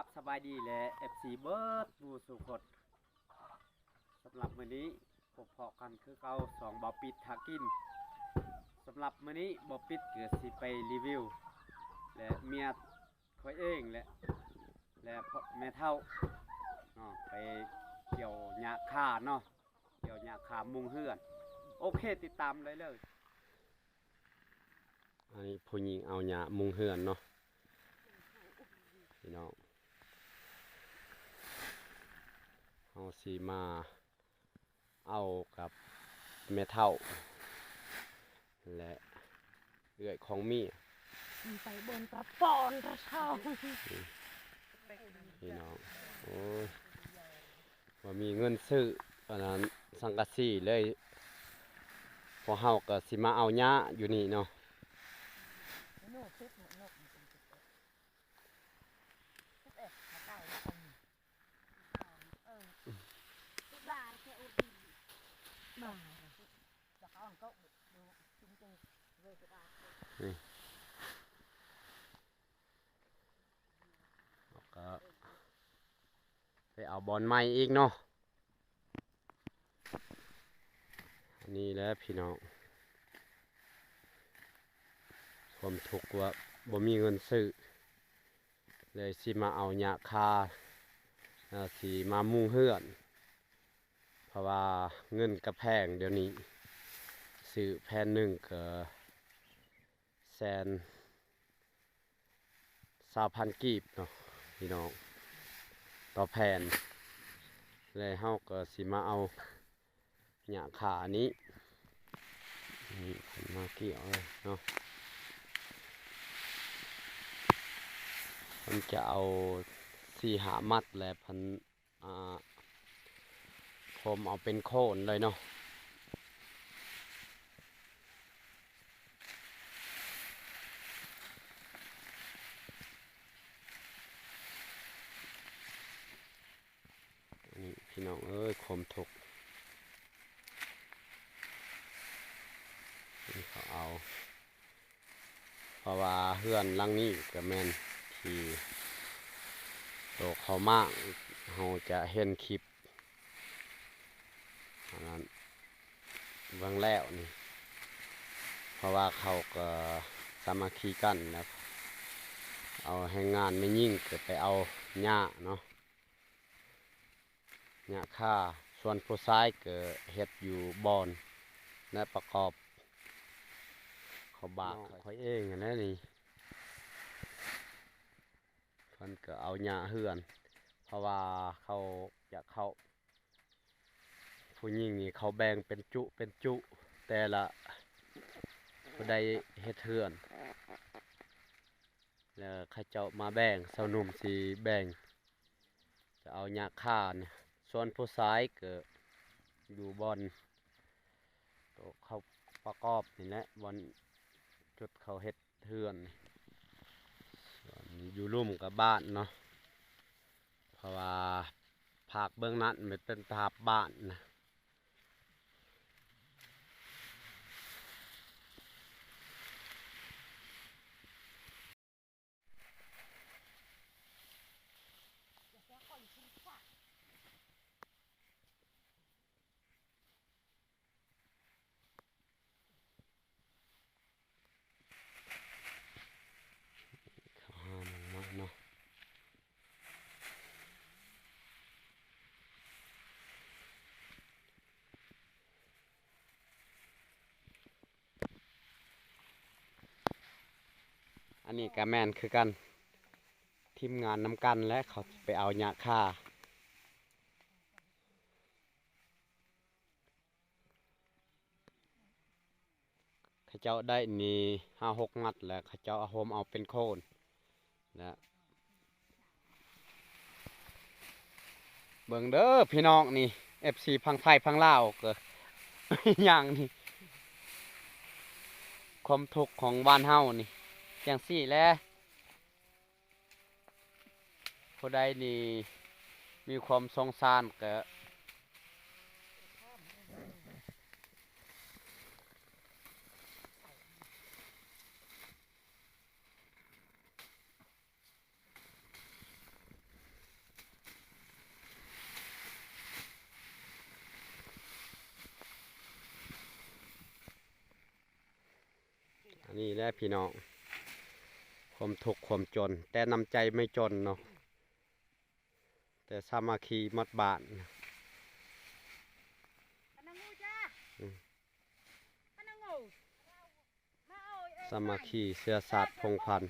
ครับสบายดีและ FC เบิร์ดบูสุขดสำหรับมื้อนี้พบเพาะกันคือเก่าสองบ่อปิดทากินสำหรับมื้อนี้บ่อปิดเกิดสิไปรีวิวและเมียค่อยเองและพ่อแม่เฒ่าเนาะไปเกี่ยวหญ้าคาเนาะเกี่ยวหญ้าคามุงเฮือนโอเคติดตามเลยอันนี้ผู้หญิงเอาหญ้ามุงเฮือนเนาะพี่น้องเอาสีมาเอากับแม่เฒ่าและเอื้อยของมีไปบนกระปอนกระเช้าพี่น้องโอ้ยว่ามีเงินซื้ออันนั้นสังกะสีเลยพอเฮาก็สิมาเอาหญ้าอยู่นี่เนาะนี่ก็ไปเอาบอลใหม่อีกเนาะอันนี้แหละพี่น้องผมทุกข์ว่าบ่มีเงินซื้อเลยสิมาเอาหญ้าคาสิมามุงเฮือนเพราะว่าเงินกระแพงเดี๋ยวนี้ซื้อแผ่นหนึ่งก็120,000 กีบเนาะพี่น้องต่อแผ่นเลยเฮาก็สิมาเอาหญ้าคานี้นี่มาเกี่ยวเลยเนาะมันจะเอา4-5 มัดแหละพันผมเอาเป็นโคนเลยเนาะนี่พี่น้องเอ้ยความทุกข์นี่เขาเอาเพราะว่าเฮือนหลังนี้ก็แม่นที่โตเขามากเราจะเห็นคลิปอันนั้นเบื้องแล้วนี่เพราะว่าเขาก็สามัคคีกันนะเอาให้งานไม่ยิ่งเกิดไปเอาหญ้าเนาะหญ้าค่าส่วนผู้ซ้ายเกิดเฮ็ดอยู่บอนและประกอบเขาบากเขาเองนะนี่เพิ่นก็เอาหญ้าเฮือนเพราะว่าเขาอยากเข้าผู้หญิงนี่เขาแบ่งเป็นจุแต่ละผู้ใดเฮ็ดเฮือนแล้วเขาเจ้ามาแบ่งสาวหนุ่มสิแบ่งจะเอาหญ้าค่าเนี่ยส่วนผู้ชายก็อยู่บอนโตะเขาประกอบนี่แหละบอนจุดเขาเฮ็ดเฮือนส่วนอยู่ร่วมกับบ้านเนาะเพราะว่าภาคเบื้องนั้นมันเป็นภาพบ้านนะเขาห้ามมากเนาะอันนี้ก็แม่นคือกันทีมงานนำกันและเขาไปเอาหญ้าค่าเขาเจ้าได้นี่5-6 มัดแล้วเขาเจ้าเอาโฮมเอาเป็นโคนและเบิ่งเด้อพี่น้องนี่ FC พังไทยพังลาวก็ อย่างนี่ความทุกข์ของบ้านเฮานี่จังซี่แหละผู้ใดนี่มีความสงสารก็ แหละพี่น้องความทุกข์ความจน แต่น้ำใจไม่จนเนาะแต่สามัคคีมัดบ้าน อืม สามัคคีเสื้อสาดพงพันธุ์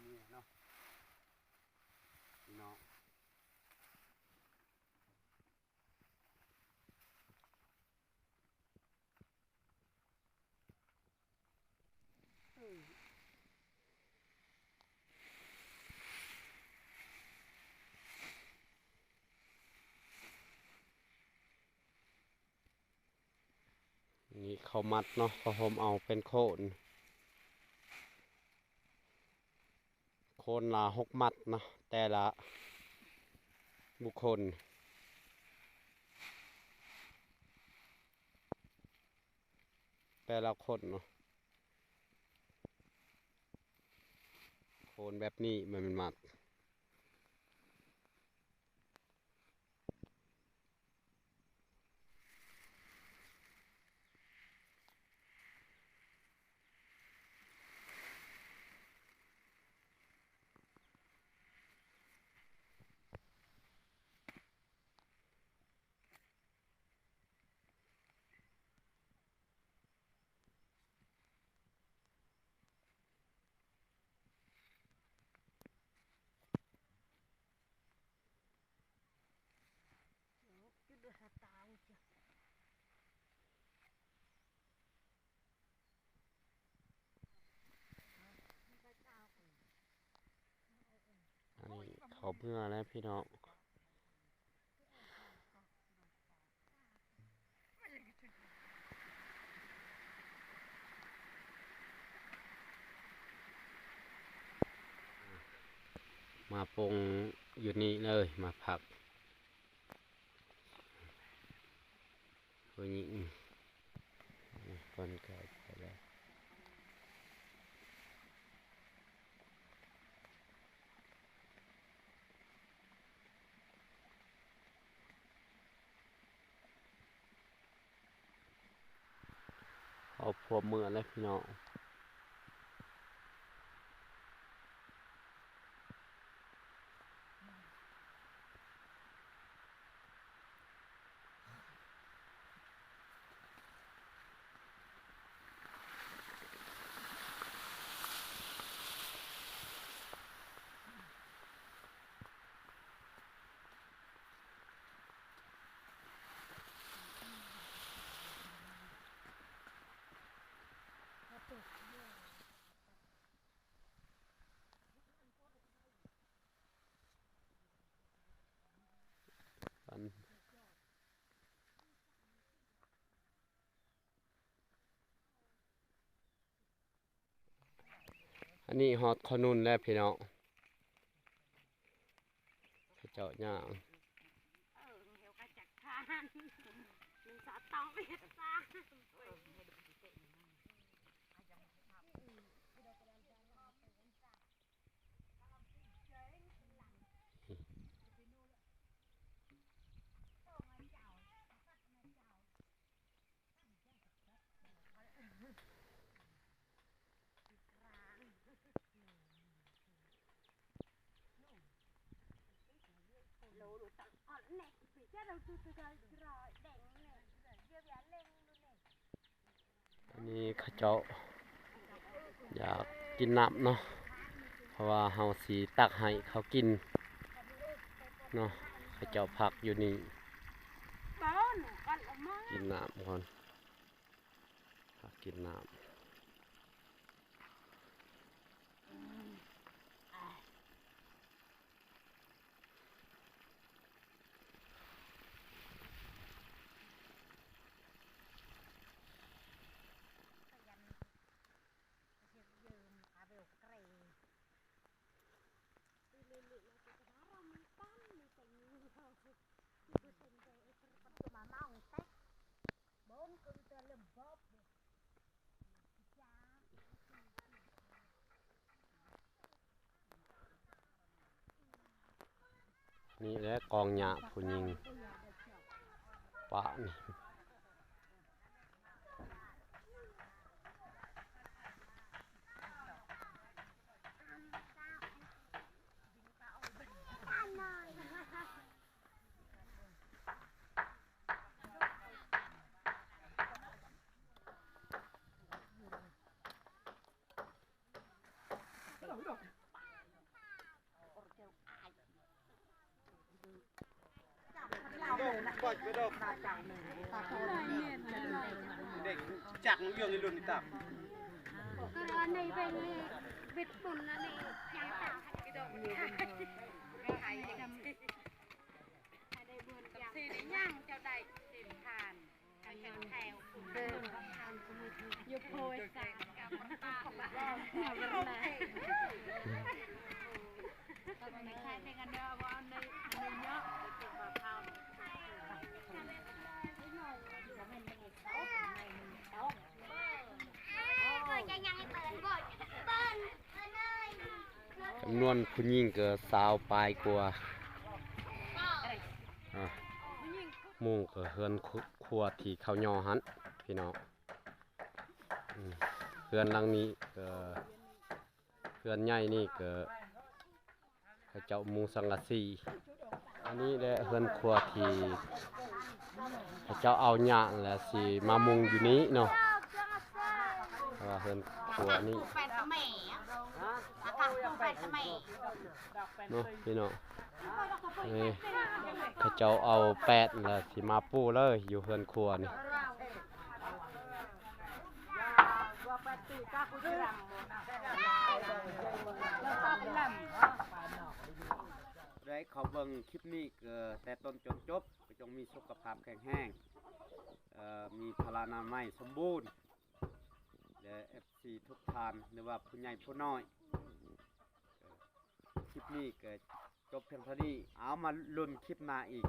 นี่เนาะพี่น้องนี่เขามัดเนาะเขาห่มเอาเป็นโคนโคนละ6 มัดเนาะแต่ละบุคคลแต่ละคนเนาะโคนแบบนี้มันเป็นมัดอันนี้เขาเพื่อแล้วพี่น้องมาปงอยู่นี่เลยมาพักผู้หญิงคนเกิดไปแล้วเอาพวกเมื่อแล้วพี่น้องอันนี้ฮอตขนุนแล้วพี่น้องเขาเจาะหญ้า อันนี้เขาเจ้าอยากกินน้ำเนาะเพราะว่าเฮาสีตักให้เขากินเนาะเขาเจ้าพักอยู่นี่กินน้ำก่อนพักกินน้ำ และกองหญ้าผู้หญิงปะนี่เด็กจักเรื่องในรุ่นนี้ตับ ก็ในไปนี่วิดปุ่นนะนี่ยังต่างกันกี่ดอกเนี่ยใครจำได้เบือนอย่างที่ย่างเจ้าได้สินทานการเป็นแถวทานสมุทรยุโพยสังกับปาของเราเราเลยตอนนี้ใครในกันเดียวว่าในเยอะเป็นแบบเท่าจำนวนผู้หญิงก็สาวปลายกว่าหมู่ก็เฮือนครัวที่เขาย่อหันพี่น้องเฮือนหลังนี้ก็เฮือนใหญ่นี่ก็เขาเจ้ามุงสังกะสีอันนี้แหละเฮือนครัวที่เขาเจ้าเอาหญ้าและสิมามุงอยู่นี้เนาะว่าเฮือนครัวนี่เนาะพี่น้องนี่เขาเจ้าเอาแปดและสิมาปูเลยอยู่เฮือนครัวนี่ได้เขาเบิ่งคลิปนี้แต่ต้นจนจบก็จงมีสุขภาพแข็งแรงมีพลานามัยสมบูรณ์และ FC ทุกท่านหรือว่าผู้ใหญ่ผู้น้อยคลิปนี้ก็จบเพียงเท่านี้เอามาลุ้นคลิปหน้าอีก